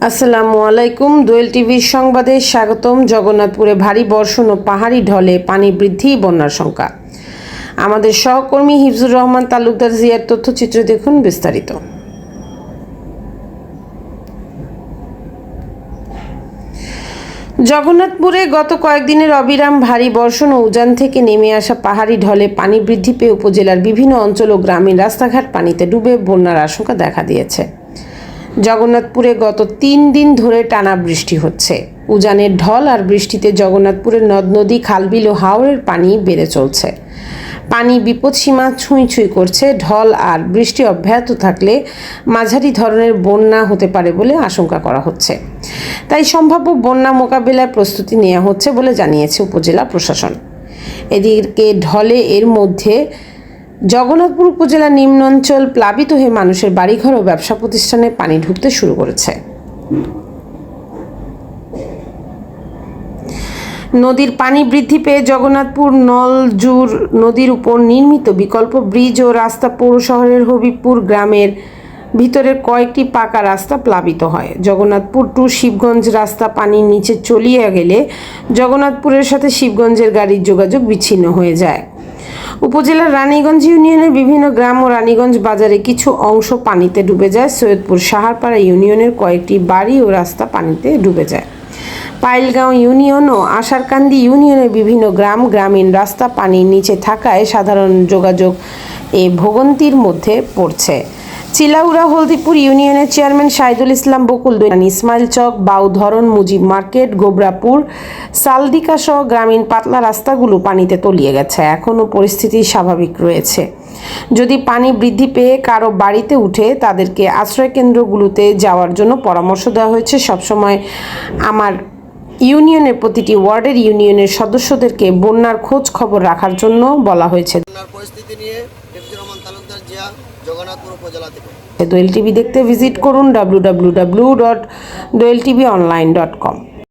আসসালামু আলাইকুম। দোয়েল টিভির সংবাদে স্বাগতম। জগন্নাথপুরে ভারী বর্ষণ ও পাহাড়ি ঢলে পানি বৃদ্ধি, বন্যার শঙ্কা। আমাদের সহকর্মী হিফজুর রহমান তালুকদার জিয়ার তথ্যচিত্র দেখুন বিস্তারিত। জগন্নাথপুরে গত কয়েকদিনের অবিরাম ভারী বর্ষণ ও উজান থেকে নেমে আসা পাহাড়ি ঢলে পানি বৃদ্ধি পেয়ে উপজেলার বিভিন্ন অঞ্চল ও গ্রামীণ রাস্তাঘাট পানিতে ডুবে বন্যার আশঙ্কা দেখা দিয়েছে। জগন্নাথপুরে গত 3 দিন ধরে টানা বৃষ্টি হচ্ছে। উজানের ঢল আর বৃষ্টিতে জগন্নাথপুরের নদ নদী, খালবিল ও হাওরের পানি বেড়ে চলছে। পানি বিপদসীমা ছুঁই ছুঁই করছে। ঢল আর বৃষ্টি অব্যাহত থাকলে মাঝারি ধরনের বন্যা হতে পারে বলে আশঙ্কা করা হচ্ছে। তাই সম্ভাব্য বন্যা মোকাবিলার প্রস্তুতি নেওয়া হচ্ছে বলে জানিয়েছে উপজেলা প্রশাসন। এদিকে ঢলে এর মধ্যে জগন্নাথপুর উপজেলার নিম্নাঞ্চল প্লাবিত হয়ে মানুষের বাড়িঘর ও ব্যবসা প্রতিষ্ঠানে পানি ঢুকতে শুরু করেছে। নদীর পানি বৃদ্ধি পেয়ে জগন্নাথপুর নলজুর নদীর উপর নির্মিত বিকল্প ব্রিজ ও রাস্তা পৌর শহরের হবিবপুর গ্রামের ভিতরের কয়েকটি পাকা রাস্তা প্লাবিত হয়। জগন্নাথপুর টু শিবগঞ্জ রাস্তা পানির নিচে চলিয়ে গেলে জগন্নাথপুরের সাথে শিবগঞ্জের গাড়ির যোগাযোগ বিচ্ছিন্ন হয়ে যায়। উপজেলার রানীগঞ্জ ইউনিয়নের বিভিন্ন গ্রাম ও রানীগঞ্জ বাজারে কিছু অংশ পানিতে ডুবে যায়। সৈয়দপুর সাহারপাড়া ইউনিয়নের কয়েকটি বাড়ি ও রাস্তা পানিতে ডুবে যায়। পাইলগাঁও ইউনিয়ন ও আশারকান্দি ইউনিয়নের বিভিন্ন গ্রামীণ রাস্তা পানির নিচে থাকায় সাধারণ যোগাযোগ ভোগান্তির মধ্যে পড়ছে। চিলাউড়া হলদিপুর ইউনিয়নের চেয়ারম্যান শাহিদুল ইসলাম বকুল, ইসমাইল চক, বাউধরন, মুজিব মার্কেট, গোবরাপুর, সালদিকা সহ গ্রামীণ পাতলা রাস্তাগুলো পানিতে তলিয়ে গেছে। এখনও পরিস্থিতি স্বাভাবিক রয়েছে। যদি পানি বৃদ্ধি পেয়ে কারো বাড়িতে উঠে, তাদেরকে আশ্রয়কেন্দ্রগুলোতে যাওয়ার জন্য পরামর্শ দেওয়া হয়েছে। সবসময় আমার ইউনিয়নের প্রতিটি ওয়ার্ডের ইউনিয়নের সদস্যদেরকে বন্যার খোঁজ খবর রাখার জন্য বলা হয়েছে। পরিস্থিতি নিয়ে হিফজুর রহমান তালুকদার জিয়া, জগন্নাথপুর উপজেলা থেকে। দোয়েল টিভি দেখতে ভিজিট করুন www.doeltvonline.com।